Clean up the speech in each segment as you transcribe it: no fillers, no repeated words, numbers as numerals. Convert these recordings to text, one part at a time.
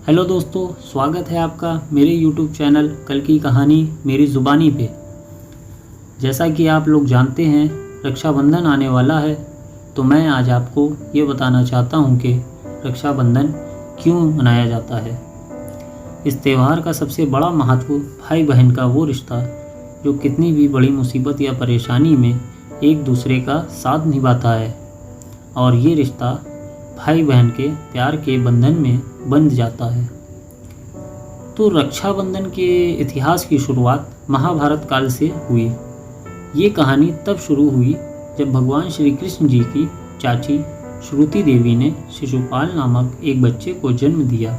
Hello दोस्तों, स्वागत है आपका मेरे YouTube चैनल कल की कहानी मेरी ज़ुबानी पे। जैसा कि आप लोग जानते हैं, रक्षाबंधन आने वाला है, तो मैं आज आपको ये बताना चाहता हूँ कि रक्षाबंधन क्यों मनाया जाता है। इस त्यौहार का सबसे बड़ा महत्व भाई बहन का वो रिश्ता जो कितनी भी बड़ी मुसीबत या परेशानी में एक दूसरे का साथ निभाता है और ये रिश्ता भाई बहन के प्यार के बंधन में बंध जाता है। तो रक्षाबंधन के इतिहास की शुरुआत महाभारत काल से हुई। ये कहानी तब शुरू हुई जब भगवान श्री कृष्ण जी की चाची श्रुति देवी ने शिशुपाल नामक एक बच्चे को जन्म दिया।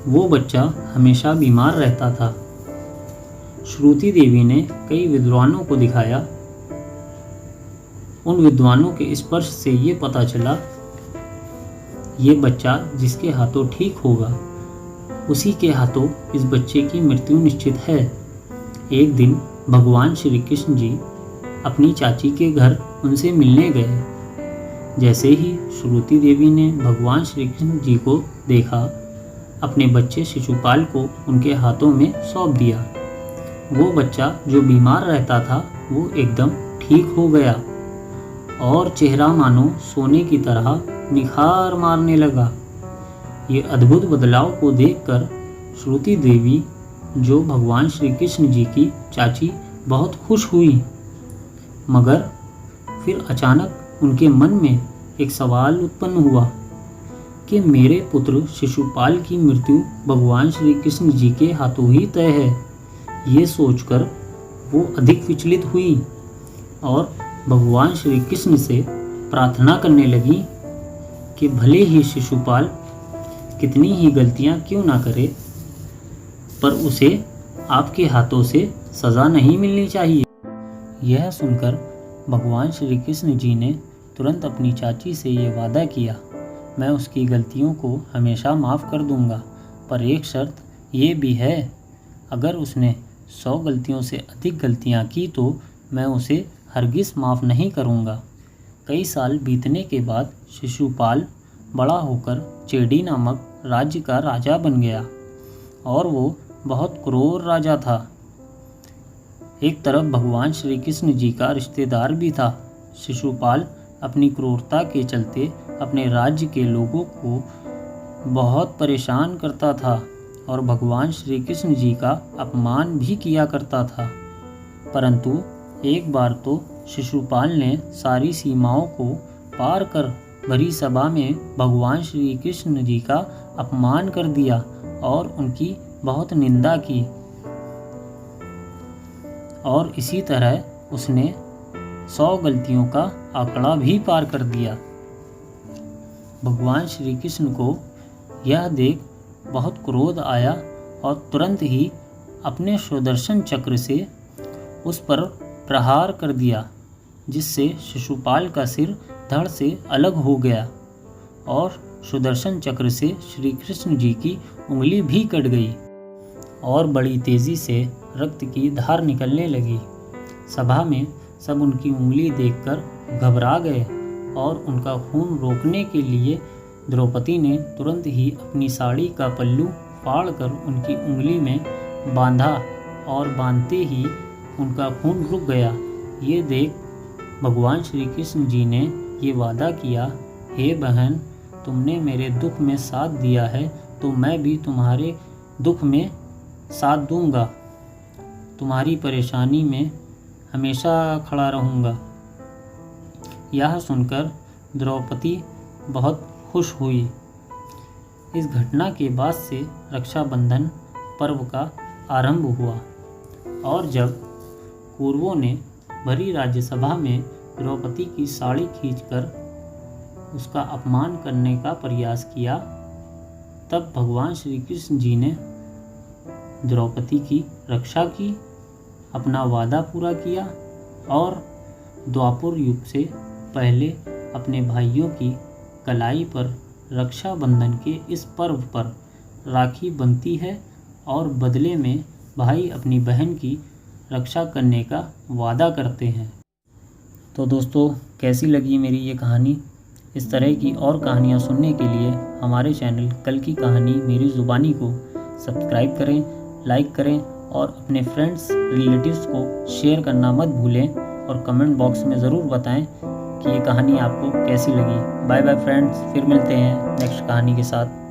वो बच्चा हमेशा बीमार रहता था। श्रुति देवी ने कई विद्वानों को दिखाया। उन विद्वानों के स्पर्श से ये पता चला ये बच्चा जिसके हाथों ठीक होगा उसी के हाथों इस बच्चे की मृत्यु निश्चित है। एक दिन भगवान श्री कृष्ण जी अपनी चाची के घर उनसे मिलने गए। जैसे ही श्रुति देवी ने भगवान श्री कृष्ण जी को देखा, अपने बच्चे शिशुपाल को उनके हाथों में सौंप दिया। वो बच्चा जो बीमार रहता था वो एकदम ठीक हो गया और चेहरा मानो सोने की तरह निखार मारने लगा। ये अद्भुत बदलाव को देखकर श्रुति देवी, जो भगवान श्री कृष्ण जी की चाची, बहुत खुश हुई। मगर फिर अचानक उनके मन में एक सवाल उत्पन्न हुआ कि मेरे पुत्र शिशुपाल की मृत्यु भगवान श्री कृष्ण जी के हाथों ही तय है। ये सोचकर वो अधिक विचलित हुई और भगवान श्री कृष्ण से प्रार्थना करने लगी कि भले ही शिशुपाल कितनी ही गलतियां क्यों ना करे, पर उसे आपके हाथों से सज़ा नहीं मिलनी चाहिए। यह सुनकर भगवान श्री कृष्ण जी ने तुरंत अपनी चाची से ये वादा किया, मैं उसकी गलतियों को हमेशा माफ़ कर दूंगा, पर एक शर्त ये भी है, अगर उसने 100 गलतियों से अधिक गलतियां की तो मैं उसे हरगिज़ माफ़ नहीं करूँगा। कई साल बीतने के बाद शिशुपाल बड़ा होकर चेडी नामक राज्य का राजा बन गया और वो बहुत क्रूर राजा था। एक तरफ भगवान श्री कृष्ण जी का रिश्तेदार भी था। शिशुपाल अपनी क्रूरता के चलते अपने राज्य के लोगों को बहुत परेशान करता था और भगवान श्री कृष्ण जी का अपमान भी किया करता था। परंतु एक बार तो शिशुपाल ने सारी सीमाओं को पार कर भरी सभा में भगवान श्री कृष्ण जी का अपमान कर दिया और उनकी बहुत निंदा की। और इसी तरह उसने 100 गलतियों का आंकड़ा भी पार कर दिया। भगवान श्री कृष्ण को यह देख बहुत क्रोध आया और तुरंत ही अपने सुदर्शन चक्र से उस पर प्रहार कर दिया, जिससे शिशुपाल का सिर धड़ से अलग हो गया और सुदर्शन चक्र से श्री कृष्ण जी की उंगली भी कट गई और बड़ी तेज़ी से रक्त की धार निकलने लगी। सभा में सब उनकी उंगली देखकर घबरा गए और उनका खून रोकने के लिए द्रौपदी ने तुरंत ही अपनी साड़ी का पल्लू फाड़कर उनकी उंगली में बांधा और बांधते ही उनका खून रुक गया। ये देख भगवान श्री कृष्ण जी ने ये वादा किया, हे बहन, तुमने मेरे दुख में साथ दिया है तो मैं भी तुम्हारे दुख में साथ दूंगा, तुम्हारी परेशानी में हमेशा खड़ा रहूंगा। यह सुनकर द्रौपदी बहुत खुश हुई। इस घटना के बाद से रक्षाबंधन पर्व का आरंभ हुआ और जब कौरवों ने भरी राज्यसभा में द्रौपदी की साड़ी खींचकर उसका अपमान करने का प्रयास किया, तब भगवान श्री कृष्ण जी ने द्रौपदी की रक्षा की, अपना वादा पूरा किया और द्वापर युग से पहले अपने भाइयों की कलाई पर रक्षाबंधन के इस पर्व पर राखी बनती है और बदले में भाई अपनी बहन की रक्षा करने का वादा करते हैं। तो दोस्तों, कैसी लगी मेरी ये कहानी? इस तरह की और कहानियाँ सुनने के लिए हमारे चैनल कल की कहानी मेरी ज़ुबानी को सब्सक्राइब करें, लाइक करें और अपने फ्रेंड्स रिलेटिव्स को शेयर करना मत भूलें और कमेंट बॉक्स में ज़रूर बताएं कि ये कहानी आपको कैसी लगी। बाय बाय फ्रेंड्स, फिर मिलते हैं नेक्स्ट कहानी के साथ।